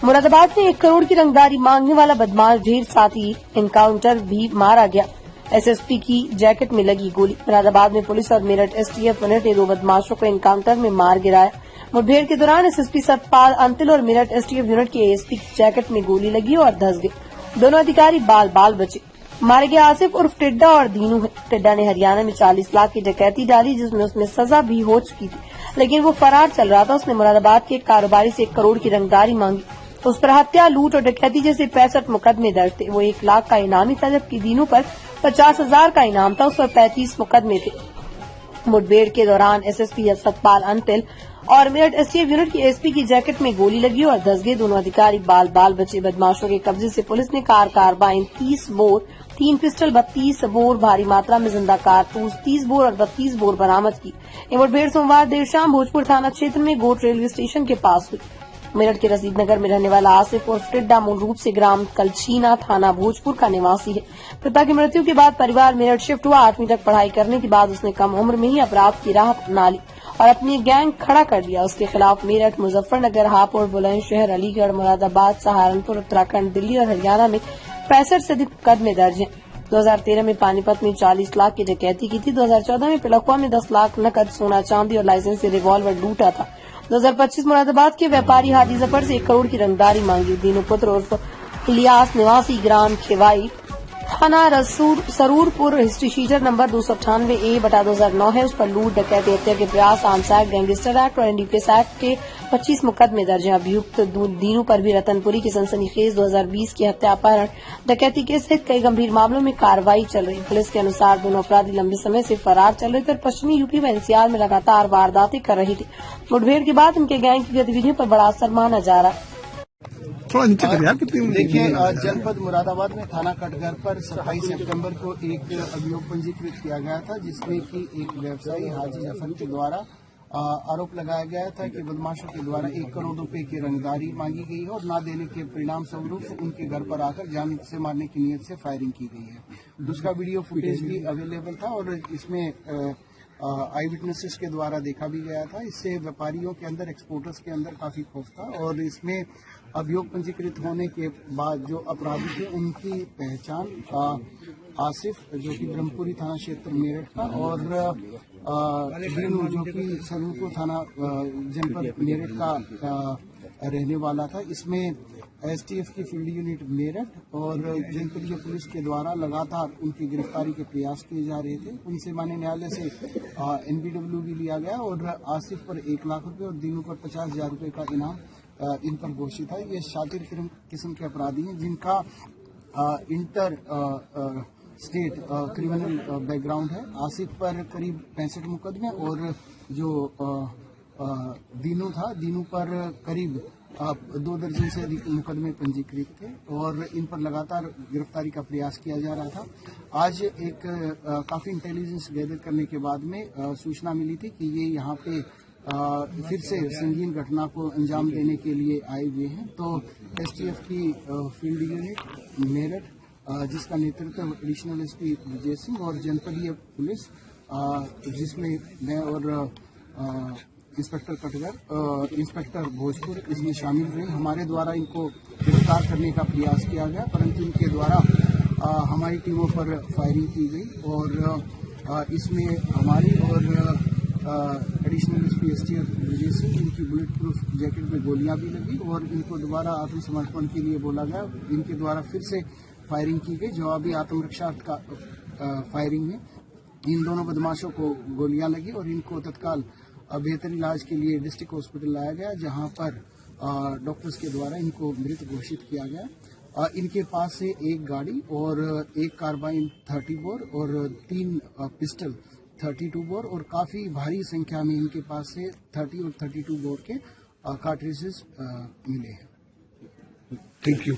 मुरादाबाद में 1 करोड़ की रंगदारी मांगने वाला बदमाश ढेर साथी एनकाउंटर भी मारा गया। एसएसपी की जैकेट में लगी गोली। मुरादाबाद में पुलिस और मेरठ एसटीएफ यूनिट ने 2 बदमाशों को एनकाउंटर में मार गिराया। मुठभेड़ के दौरान एसएसपी सतपाल अंतिल और मेरठ एसटीएफ यूनिट के एएसपी की जैकेट में गोली लगी और धंस गए। दोनों अधिकारी बाल बाल बचे। मारे गए आसिफ उर्फ टिड्डा और दीनू है। टिड्डा ने हरियाणा में 40 लाख की डकैती डाली, जिसमें उसमें सजा भी हो चुकी थी, लेकिन वो फरार चल रहा था। उसने मुरादाबाद के एक कारोबारी से 1 करोड़ की रंगदारी मांगी। उस पर हत्या, लूट और डकैती जैसे 65 मुकदमे दर्ज थे। वो 1 लाख का इनामी था, जबकि दीनू पर 50,000 का इनाम था। उस पर 35 मुकदमे थे। मुठभेड़ के दौरान एसएसपी सतपाल अंतिल और मेरठ एसटीएफ यूनिट की एसपी की जैकेट में गोली लगी और धंस गए। दोनों अधिकारी बाल बाल बचे। बदमाशों के कब्जे से पुलिस ने कारबाइन 30 बोर, 3 पिस्टल, 32 बोर, भारी मात्रा में जिंदा कारतूस 30 बोर और 32 बोर बरामद की। ये मुठभेड़ सोमवार देर शाम भोजपुर थाना क्षेत्र में गोट रेलवे स्टेशन के पास हुई। मेरठ के रसीद नगर में रहने वाला आसिफ उर्फ टिड्डा मूल रूप से ग्राम कलछीना, थाना भोजपुर का निवासी है। पिता की मृत्यु के बाद परिवार मेरठ शिफ्ट हुआ। 8वीं तक पढ़ाई करने के बाद उसने कम उम्र में ही अपराध की राह अपना ली और अपनी गैंग खड़ा कर दिया। उसके खिलाफ मेरठ, मुजफ्फरनगर, हापुड़, बुलंदशहर, अलीगढ़, मुरादाबाद, सहारनपुर, उत्तराखंड, दिल्ली और हरियाणा में 65 से अधिक मुकदमे दर्ज हैं। 2013 में पानीपत में 40 लाख की डकैती की थी। 2014 में पिलखुआ में 10 लाख नकद, सोना, चांदी और लाइसेंस से रिवॉल्वर लूटा था। 2025 मुरादाबाद के व्यापारी हादी जफर से 1 करोड़ की रंगदारी मांगी। दीनू पुत्र उर्फ इलियास निवासी ग्राम खेवाई, थाना Sarurpur, history sheeter number 298A/2009 है। उस पर लूट, डकैती, हत्या के प्रयास, आर्म्स एक्ट, गैंगस्टर एक्ट और एनडीपीएस एक्ट के 25 मुकदमे दर्ज हैं। अभियुक्त दीनू पर भी रतनपुरी की सनसनीखेज 2020 की हत्या, अपहरण, डकैती के सहित कई गंभीर मामलों में कार्रवाई चल रही। पुलिस के अनुसार दोनों अपराधी लंबे समय से फरार चल रहे थे और पश्चिमी यूपी व एनसीआर में लगातार वारदातें कर रहे थे। मुठभेड़ के बाद इनके गैंग की गतिविधियों पर बड़ा असर माना जा रहा है। थोड़ा नीचे करिए कितनी। देखिए, जनपद मुरादाबाद में थाना कटघर पर 27 सितंबर को एक अभियोग पंजीकृत किया गया था, जिसमें कि एक व्यवसायी हाजी जफर के द्वारा आरोप लगाया गया था कि बदमाशों के द्वारा 1 करोड़ रुपए की रंगदारी मांगी गई है और न देने के परिणाम स्वरूप उनके घर पर आकर जान से मारने की नीयत से फायरिंग की गई है। उसका वीडियो फुटेज भी अवेलेबल था और इसमें आई विटनेसेस के द्वारा देखा भी गया था। इससे व्यापारियों के अंदर, एक्सपोर्टर्स के अंदर काफी खौफ था और इसमें अभियोग पंजीकृत होने के बाद जो अपराधी थे उनकी पहचान आसिफ, जो कि ब्रह्मपुरी थाना क्षेत्र मेरठ का, और दीनू, जो कि सरूरपुर थाना जनपद मेरठ का रहने वाला था। इसमें एसटीएफ की फील्ड यूनिट मेरठ और जनपदीय पुलिस के द्वारा लगातार उनकी गिरफ्तारी के प्रयास किए जा रहे थे। उनसे माननीय न्यायालय से एनबीडब्ल्यू भी लिया गया और आसिफ पर 1 लाख रुपए और दीनू पर 50,000 रुपए का इनाम इन पर घोषित है। ये शातिर किस्म के अपराधी हैं जिनका इंटर स्टेट क्रिमिनल बैकग्राउंड है। आसिफ पर करीब 65 मुकदमे और जो दीनू पर करीब 2 दर्जन से अधिक मुकदमे पंजीकृत थे और इन पर लगातार गिरफ्तारी का प्रयास किया जा रहा था। आज एक काफी इंटेलिजेंस गैदर करने के बाद में सूचना मिली थी कि ये यहाँ पे फिर से संगीन घटना को अंजाम देने के लिए आए हुए हैं। तो एसटीएफ की फील्ड यूनिट मेरठ, जिसका नेतृत्व एडिशनल एसपी विजय सिंह, और जनपदीय पुलिस, जिसमें मैं और इंस्पेक्टर कटघर, इंस्पेक्टर भोजपुर इसमें शामिल रहे। हमारे द्वारा इनको गिरफ्तार करने का प्रयास किया गया, परंतु इनके द्वारा हमारी टीमों पर फायरिंग की गई और इसमें हमारी और additional SP STF Vijay Singh, इनकी बुलेट प्रूफ जैकेट में गोलियां भी लगी और इनको दोबारा आत्मसमर्पण के लिए बोला गया। इनके द्वारा फिर से फायरिंग की गई। जवाबी आत्मरक्षा का फायरिंग में इन दोनों बदमाशों को गोलियां लगी और इनको तत्काल बेहतर इलाज के लिए डिस्ट्रिक्ट हॉस्पिटल लाया गया, जहां पर डॉक्टर्स के द्वारा इनको मृत घोषित किया गया। इनके पास से 1 गाड़ी और 1 कार्बाइन 30 बोर और 3 पिस्टल 32 बोर और काफी भारी संख्या में इनके पास से 30 और 32 बोर के कार्ट्रिजेस मिले हैं। Thank you.